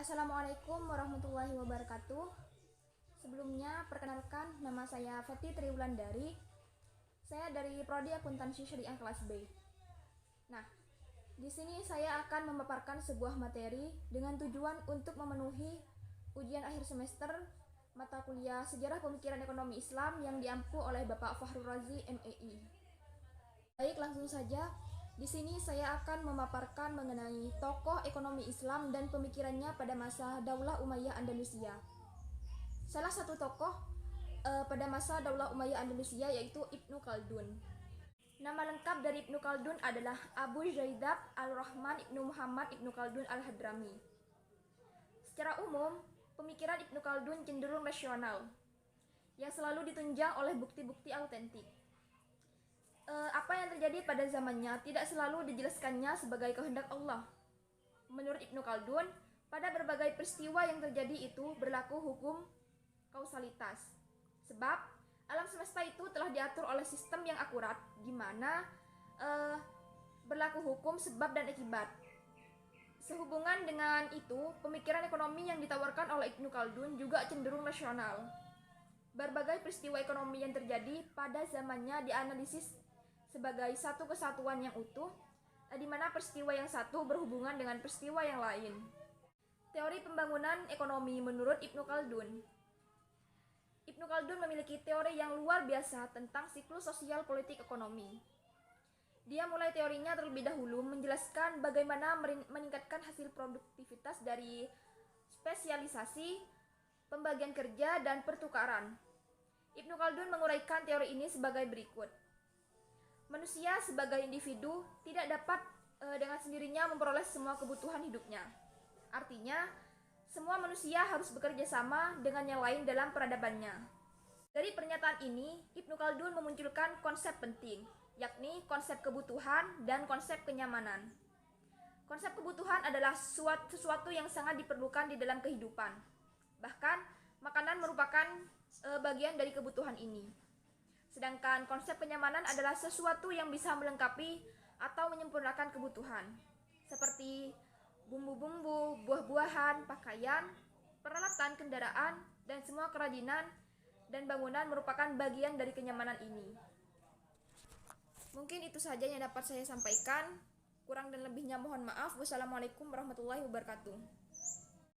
Assalamualaikum warahmatullahi wabarakatuh. Sebelumnya, perkenalkan nama saya Feti Triwulandari. Saya dari Prodi Akuntansi Syariah kelas B. Nah, di sini saya akan memaparkan sebuah materi dengan tujuan untuk memenuhi ujian akhir semester mata kuliah Sejarah Pemikiran Ekonomi Islam yang diampu oleh Bapak Fakhrul Razi MEI. Baik, langsung saja. Di sini saya akan memaparkan mengenai tokoh ekonomi Islam dan pemikirannya pada masa Daulah Umayyah Andalusia. Salah satu tokoh pada masa Daulah Umayyah Andalusia yaitu Ibnu Khaldun. Nama lengkap dari Ibnu Khaldun adalah Abu Zaidah Al-Rahman Ibnu Muhammad Ibnu Khaldun Al-Hadrami. Secara umum, pemikiran Ibnu Khaldun cenderung rasional, yang selalu ditunjang oleh bukti-bukti autentik. Apa yang terjadi pada zamannya tidak selalu dijelaskannya sebagai kehendak Allah. Menurut Ibnu Khaldun, pada berbagai peristiwa yang terjadi itu berlaku hukum kausalitas. Sebab alam semesta itu telah diatur oleh sistem yang akurat, di mana berlaku hukum sebab dan akibat. Sehubungan dengan itu, pemikiran ekonomi yang ditawarkan oleh Ibnu Khaldun juga cenderung rasional. Berbagai peristiwa ekonomi yang terjadi pada zamannya dianalisis sebagai satu kesatuan yang utuh, di mana peristiwa yang satu berhubungan dengan peristiwa yang lain. Teori pembangunan ekonomi menurut Ibnu Khaldun. Ibnu Khaldun memiliki teori yang luar biasa tentang siklus sosial politik ekonomi. Dia mulai teorinya terlebih dahulu menjelaskan bagaimana meningkatkan hasil produktivitas dari spesialisasi, pembagian kerja, dan pertukaran. Ibnu Khaldun menguraikan teori ini sebagai berikut. Manusia sebagai individu tidak dapat dengan sendirinya memperoleh semua kebutuhan hidupnya. Artinya, semua manusia harus bekerja sama dengan yang lain dalam peradabannya. Dari pernyataan ini, Ibnu Khaldun memunculkan konsep penting, yakni konsep kebutuhan dan konsep kenyamanan. Konsep kebutuhan adalah sesuatu yang sangat diperlukan di dalam kehidupan. Bahkan, makanan merupakan bagian dari kebutuhan ini. Sedangkan konsep kenyamanan adalah sesuatu yang bisa melengkapi atau menyempurnakan kebutuhan, seperti bumbu-bumbu, buah-buahan, pakaian, peralatan kendaraan, dan semua kerajinan dan bangunan merupakan bagian dari kenyamanan ini. Mungkin itu saja yang dapat saya sampaikan. Kurang dan lebihnya mohon maaf. Wassalamualaikum warahmatullahi wabarakatuh.